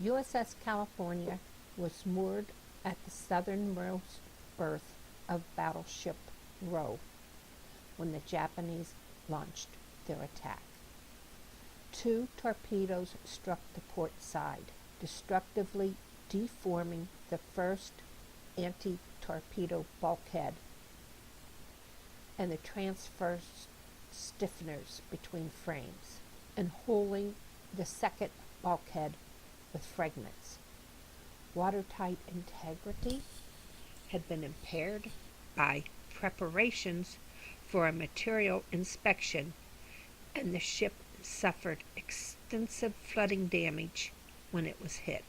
USS California was moored at the southernmost berth of Battleship Row when the Japanese launched their attack. 2 torpedoes struck the port side, destructively deforming the first anti-torpedo bulkhead and the transverse stiffeners between frames, and holding the second bulkhead with fragments. Watertight integrity had been impaired by preparations for a material inspection, and the ship suffered extensive flooding damage when it was hit.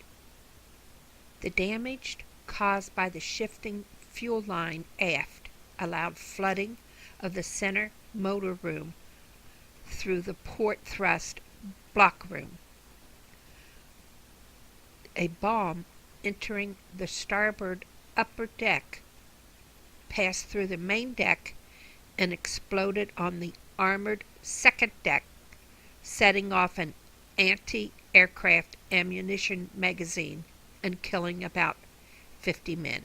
The damage caused by the shifting fuel line aft allowed flooding of the center motor room through the port thrust block room. A bomb entering the starboard upper deck passed through the main deck and exploded on the armored second deck, setting off an anti-aircraft ammunition magazine and killing about 50 men.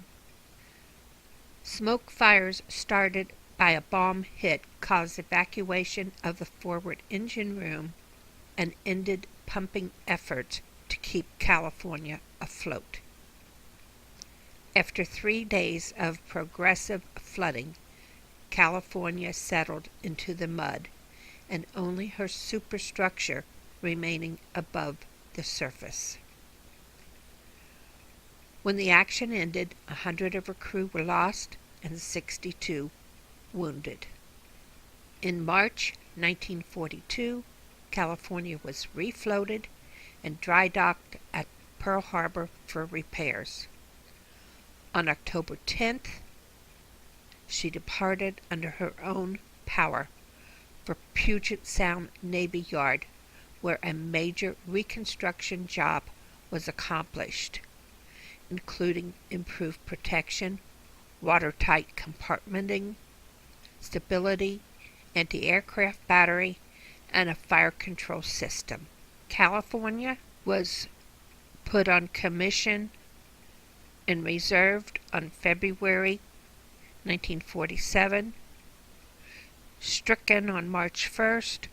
Smoke fires started by a bomb hit caused evacuation of the forward engine room and ended pumping efforts to keep California afloat. After 3 days of progressive flooding, California settled into the mud, and only her superstructure remaining above the surface. When the action ended, 100 of her crew were lost and 62 wounded. In March 1942, California was refloated and dry docked at Pearl Harbor for repairs. On October 10th, she departed under her own power for Puget Sound Navy Yard, where a major reconstruction job was accomplished, including improved protection, watertight compartmenting, stability, anti-aircraft battery, and a fire control system. California was put on commission and reserved on February 1947, stricken on March 1st,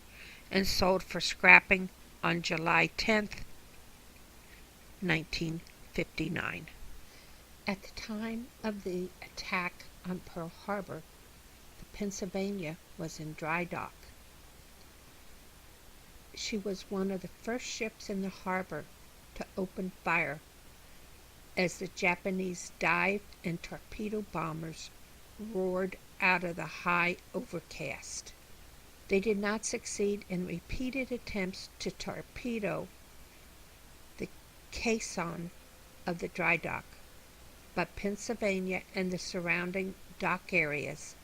and sold for scrapping on July 10th, 1959. At the time of the attack on Pearl Harbor, the Pennsylvania was in dry dock. She was one of the first ships in the harbor to open fire as the Japanese dive and torpedo bombers roared out of the high overcast. They did not succeed in repeated attempts to torpedo the caisson of the dry dock, but Pennsylvania and the surrounding dock areas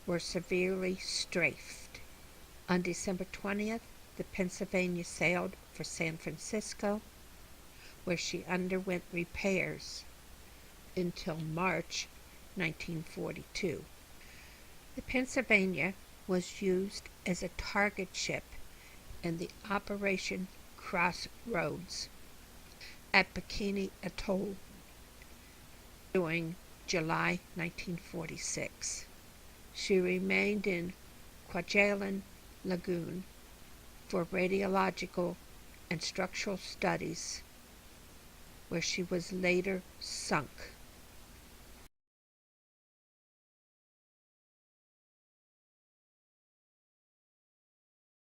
were severely strafed. On December 20th, the Pennsylvania sailed for San Francisco, where she underwent repairs until March 1942. The Pennsylvania was used as a target ship in the Operation Crossroads at Bikini Atoll during July 1946. She remained in Kwajalein Lagoon for radiological and structural studies, where she was later sunk.